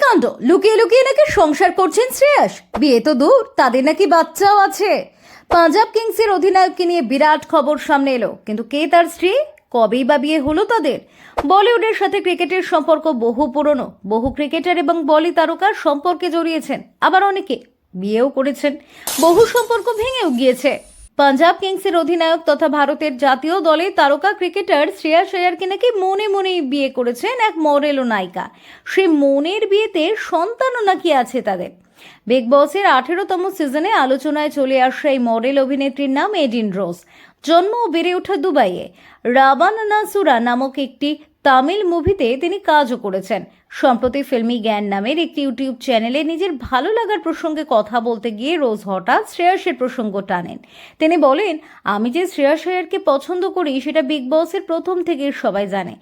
কাণ্ড, লুকিয়ে লুকিয়ে নাকি সংসার করছেন শ্রেয়াস। বিয়ে তো দূর, তাদের নাকি বাচ্চাও আছে। পাঞ্জাব কিংসের অধিনায়ককে নিয়ে বিরাট খবর সামনে এলো, কিন্তু কে তার স্ত্রী, কবেই বা বিয়ে হলো তাদের? বলিউডের সাথে ক্রিকেটের সম্পর্ক বহু পুরনো। বহু ক্রিকেটার এবং বলি তারকার সম্পর্কে জড়িয়েছেন, আবার অনেকে বিয়েও করেছেন। বহু সম্পর্ক ভেঙেও গিয়েছে। পাঞ্জাব কিংসের অধিনায়ক তথা ভারতের জাতীয় দলের তারকা ক্রিকেটার শ্রেয়াস আয়ারকে নাকি মনে মনেই বিয়ে করেছেন এক মডেল ও নায়িকা। সেই মনের বিয়েতে সন্তানও নাকি আছে তাদের। বিগ বসের 18তম সিজনে আলোচনায় চলে আসা এই মডেল অভিনেত্রীর নাম এডিন রোজ। জন্ম ও বেড়ে ওঠা দুবাইয়ে। রাবানাসুরা নামক একটি তামিল মুভিতে তিনি কাজও করেছেন। সম্প্রতি ফিল্মি জ্ঞান নামের একটি ইউটিউব চ্যানেলে নিজের ভালো লাগার প্রসঙ্গে কথা বলতে গিয়ে রোজ হঠাৎ শ্রেয়াসের প্রসঙ্গ টানেন। তিনি বলেন, আমি যে শ্রেয়াস আয়ারকে পছন্দ করি সেটা বিগ বসের প্রথম থেকে সবাই জানে।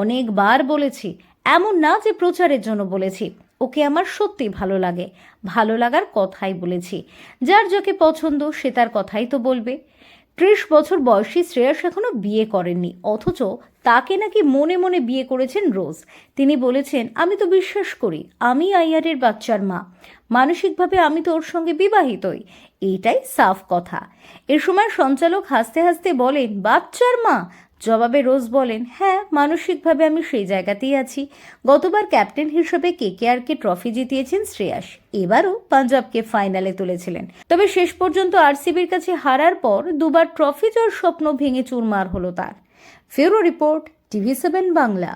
অনেকবার বলেছি, এমন না যে প্রচারের জন্য বলেছি। ওকে আমার সত্যি ভালো লাগে, ভালো লাগার কথাই বলেছি। যার যাকে পছন্দ সে তার কথাই তো বলবে। 30 বছর বয়সী শ্রেয়াস এখনো বিয়ে করেননি, অথচ তাকে নাকি মনে মনে বিয়ে করেছেন রোজ। তিনি বলেছেন, আমি তো বিশ্বাস করি আমি আইয়ারের বাচ্চার মা। মানসিকভাবে আমি তো ওর সঙ্গে বিবাহিতই, এইটাই সাফ কথা। এ সময় সঞ্চালক হাসতে হাসতে বলেন, বাচ্চার মা? জবাবে রোজ বলেন, হ্যাঁ, মানসিকভাবে আমি সেই জায়গাতেই আছি। গতবার ক্যাপ্টেন হিসেবে কেকেআরকে ট্রফি জিতিয়েছেন শ্রেয়াস, এবারও পাঞ্জাবকে ফাইনালে তুলেছিলেন। তবে শেষ পর্যন্ত আরসিবির কাছে হারার পর দুবার ট্রফি জয়ের স্বপ্ন ভেঙে চুরমার হলো তার। ফিউরো রিপোর্ট, TV7 বাংলা।